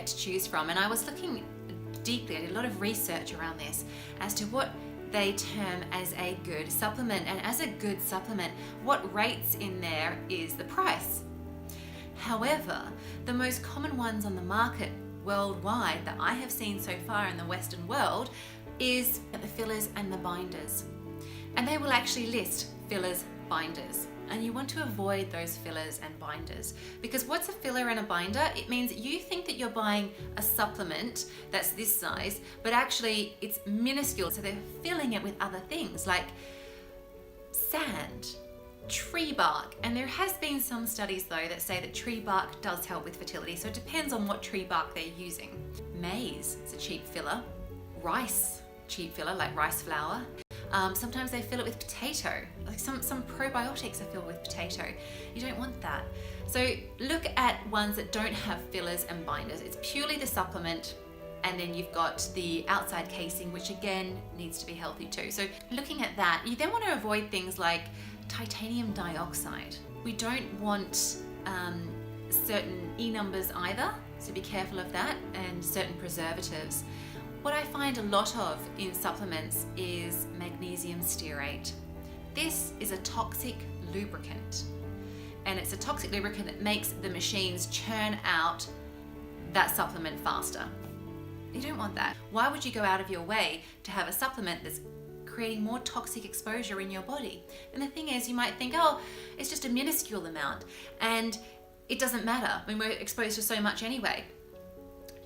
get to choose from, and I was looking deeply, I did a lot of research around this as to what they term as a good supplement. And as a good supplement, what rates in there is the price. However, the most common ones on the market worldwide that I have seen so far in the Western world is the fillers and the binders. And they will actually list fillers, binders. And you want to avoid those fillers and binders, because what's a filler and a binder? It means you think that you're buying a supplement that's this size, but actually it's minuscule. So they're filling it with other things like sand, tree bark. And there has been some studies though that say that tree bark does help with fertility. So it depends on what tree bark they're using. Maize, it's a cheap filler. Rice, cheap filler like rice flour. Sometimes they fill it with potato, like some probiotics are filled with potato. You don't want that. So look at ones that don't have fillers and binders. It's purely the supplement, and then you've got the outside casing, which again needs to be healthy too. So looking at that, you then want to avoid things like titanium dioxide. We don't want certain E numbers either, so be careful of that, and certain preservatives. What I find a lot of in supplements is magnesium stearate. This is a toxic lubricant, and it's a toxic lubricant that makes the machines churn out that supplement faster. You don't want that. Why would you go out of your way to have a supplement that's creating more toxic exposure in your body? And the thing is, you might think, oh, it's just a minuscule amount and it doesn't matter when we're exposed to so much anyway.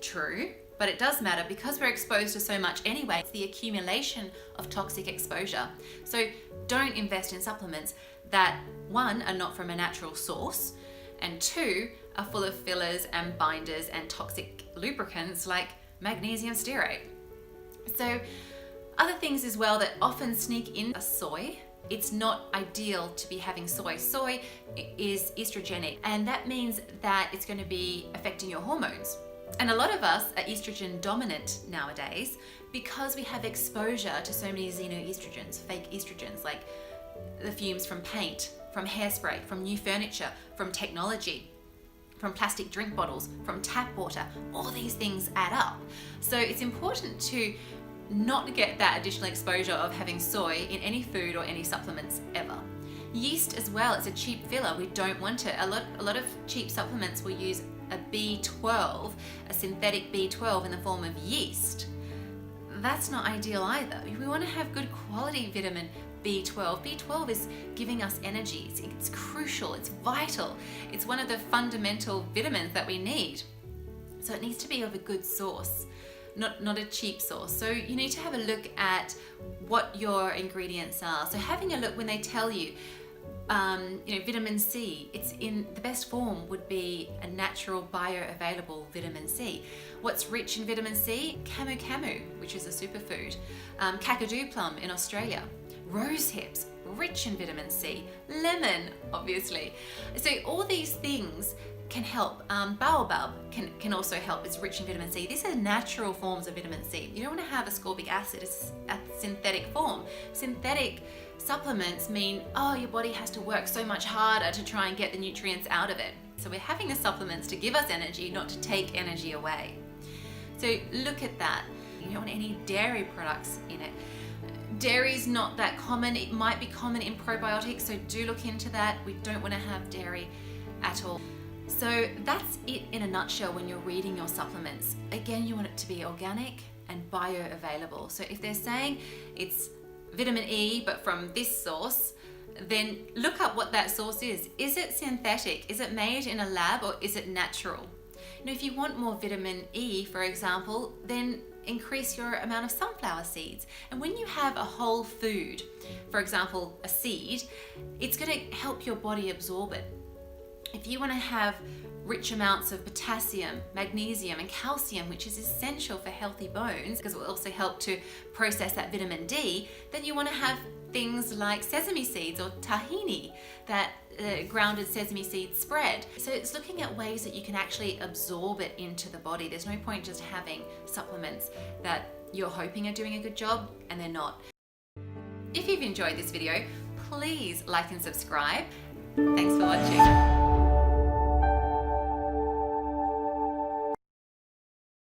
True. But it does matter because we're exposed to so much anyway. It's the accumulation of toxic exposure. So don't invest in supplements that, one, are not from a natural source, and two, are full of fillers and binders and toxic lubricants like magnesium stearate. So other things as well that often sneak in are soy. It's not ideal to be having soy. Soy is estrogenic, and that means that it's going to be affecting your hormones. And a lot of us are estrogen dominant nowadays because we have exposure to so many xenoestrogens, fake estrogens, like the fumes from paint, from hairspray, from new furniture, from technology, from plastic drink bottles, from tap water. All these things add up. So it's important to not get that additional exposure of having soy in any food or any supplements ever. Yeast as well, it's a cheap filler. We don't want it. A lot of cheap supplements will use a B12, a synthetic B12 in the form of yeast. That's not ideal either. We want to have good quality vitamin B12. B12 is giving us energy. It's crucial, it's vital. It's one of the fundamental vitamins that we need. So it needs to be of a good source, not a cheap source. So you need to have a look at what your ingredients are. So having a look when they tell you, vitamin C, it's in the best form would be a natural bioavailable vitamin C. What's rich in vitamin C? Camu Camu, which is a superfood. Kakadu plum in Australia. Rosehips, rich in vitamin C. Lemon, obviously. So all these things can help. Baobab can also help. It's rich in vitamin C. These are natural forms of vitamin C. You don't want to have ascorbic acid. It's a synthetic form. Synthetic supplements mean, oh, your body has to work so much harder to try and get the nutrients out of it. So we're having the supplements to give us energy, not to take energy away. So look at that. You don't want any dairy products in it. Dairy's not that common. It might be common in probiotics, so do look into that. We don't want to have dairy at all. So that's it in a nutshell when you're reading your supplements. Again, you want it to be organic and bioavailable. So if they're saying it's vitamin E, but from this source, then look up what that source is. Is it synthetic? Is it made in a lab, or is it natural? If you want more vitamin E, for example, then increase your amount of sunflower seeds. And when you have a whole food, for example, a seed, it's going to help your body absorb it. If you want to have rich amounts of potassium, magnesium, and calcium, which is essential for healthy bones, because it will also help to process that vitamin D, then you want to have things like sesame seeds or tahini, that grounded sesame seed spread. So it's looking at ways that you can actually absorb it into the body. There's no point just having supplements that you're hoping are doing a good job and they're not. If you've enjoyed this video, please like and subscribe. Thanks.